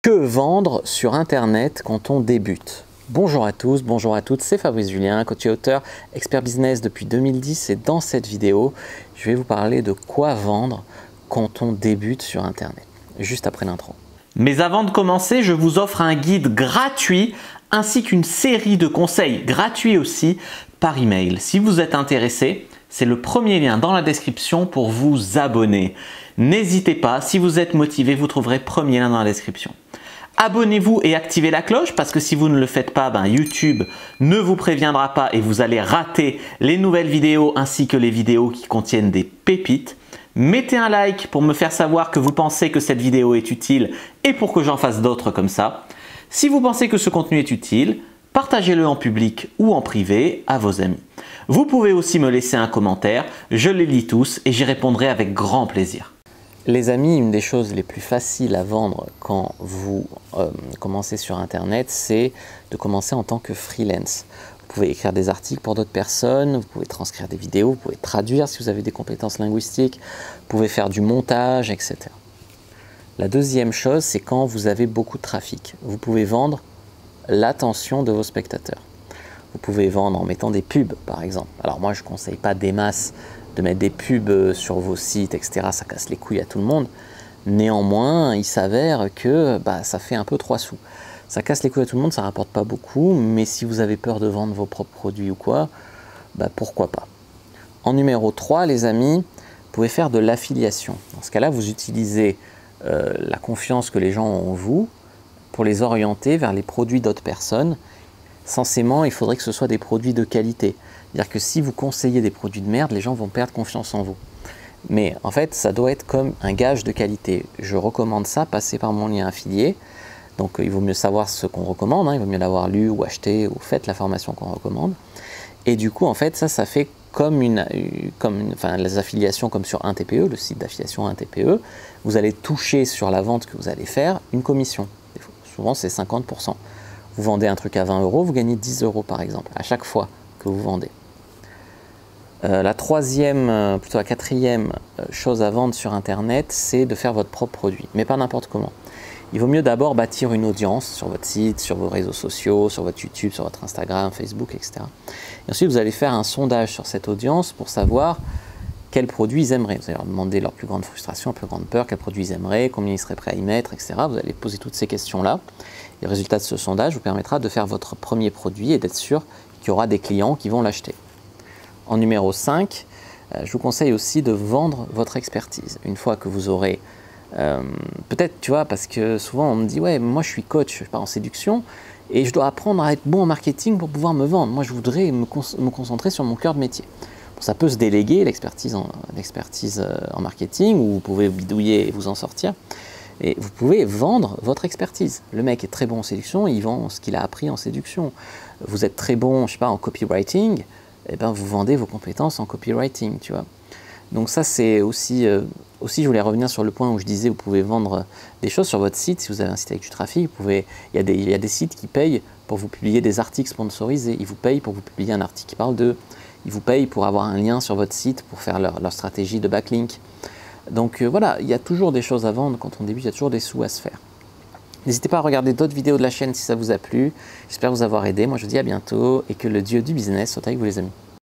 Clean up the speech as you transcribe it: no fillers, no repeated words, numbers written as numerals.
Que vendre sur Internet quand on débute? Bonjour à tous, bonjour à toutes, c'est Fabrice Julien, coach et auteur, expert business depuis 2010 et dans cette vidéo, je vais vous parler de quoi vendre quand on débute sur Internet, juste après l'intro. Mais avant de commencer, je vous offre un guide gratuit ainsi qu'une série de conseils gratuits aussi par email. Si vous êtes intéressé, c'est le premier lien dans la description pour vous abonner. N'hésitez pas, si vous êtes motivé, vous trouverez premier lien dans la description. Abonnez-vous et activez la cloche parce que si vous ne le faites pas, YouTube ne vous préviendra pas et vous allez rater les nouvelles vidéos ainsi que les vidéos qui contiennent des pépites. Mettez un like pour me faire savoir que vous pensez que cette vidéo est utile et pour que j'en fasse d'autres comme ça. Si vous pensez que ce contenu est utile, partagez-le en public ou en privé à vos amis. Vous pouvez aussi me laisser un commentaire, je les lis tous et j'y répondrai avec grand plaisir. Les amis, une des choses les plus faciles à vendre quand vous commencez sur Internet, c'est de commencer en tant que freelance. Vous pouvez écrire des articles pour d'autres personnes, vous pouvez transcrire des vidéos, vous pouvez traduire si vous avez des compétences linguistiques, vous pouvez faire du montage, etc. La deuxième chose, c'est quand vous avez beaucoup de trafic. Vous pouvez vendre l'attention de vos spectateurs. Vous pouvez vendre en mettant des pubs, par exemple. Alors moi, je ne conseille pas des masses de mettre des pubs sur vos sites, etc. Ça casse les couilles à tout le monde. Néanmoins, il s'avère que ça fait un peu 3 sous. Ça casse les couilles à tout le monde, ça ne rapporte pas beaucoup, mais si vous avez peur de vendre vos propres produits ou quoi, pourquoi pas. En numéro 3, les amis, vous pouvez faire de l'affiliation. Dans ce cas-là, vous utilisez la confiance que les gens ont en vous pour les orienter vers les produits d'autres personnes. Censément, il faudrait que ce soit des produits de qualité. C'est-à-dire que si vous conseillez des produits de merde, les gens vont perdre confiance en vous. Mais en fait, ça doit être comme un gage de qualité. Je recommande ça, passez par mon lien affilié. Donc il vaut mieux savoir ce qu'on recommande, il vaut mieux l'avoir lu ou acheté ou faites la formation qu'on recommande. Et du coup, en fait, ça fait comme les affiliations comme sur 1TPE, le site d'affiliation 1TPE. Vous allez toucher sur la vente que vous allez faire une commission. Souvent, c'est 50%. Vous vendez un truc à 20 €, vous gagnez 10 € par exemple, à chaque fois que vous vendez. La quatrième chose à vendre sur Internet, c'est de faire votre propre produit, mais pas n'importe comment. Il vaut mieux d'abord bâtir une audience sur votre site, sur vos réseaux sociaux, sur votre YouTube, sur votre Instagram, Facebook, etc. Et ensuite, vous allez faire un sondage sur cette audience pour savoir quels produits ils aimeraient. Vous allez leur demander leur plus grande frustration, leur plus grande peur, quels produits ils aimeraient, combien ils seraient prêts à y mettre, etc. Vous allez poser toutes ces questions-là. Et le résultat de ce sondage vous permettra de faire votre premier produit et d'être sûr qu'il y aura des clients qui vont l'acheter. En numéro 5, je vous conseille aussi de vendre votre expertise. Une fois que vous aurez, peut-être, tu vois, parce que souvent on me dit « ouais, moi je suis coach, je suis pas en séduction et je dois apprendre à être bon en marketing pour pouvoir me vendre. Moi je voudrais me concentrer sur mon cœur de métier. » Bon, ça peut se déléguer, l'expertise en marketing, ou vous pouvez bidouiller et vous en sortir. Et vous pouvez vendre votre expertise. Le mec est très bon en séduction, il vend ce qu'il a appris en séduction. Vous êtes très bon, je sais pas, en copywriting, vous vendez vos compétences en copywriting, tu vois. Donc ça, c'est aussi, je voulais revenir sur le point où je disais, vous pouvez vendre des choses sur votre site. Si vous avez un site avec du trafic, il y a des sites qui payent pour vous publier des articles sponsorisés. Ils vous payent pour vous publier un article qui parle d'eux. Ils vous payent pour avoir un lien sur votre site pour faire leur stratégie de backlink. Donc voilà, il y a toujours des choses à vendre quand on débute, il y a toujours des sous à se faire. N'hésitez pas à regarder d'autres vidéos de la chaîne si ça vous a plu. J'espère vous avoir aidé. Moi je vous dis à bientôt et que le dieu du business soit avec vous les amis.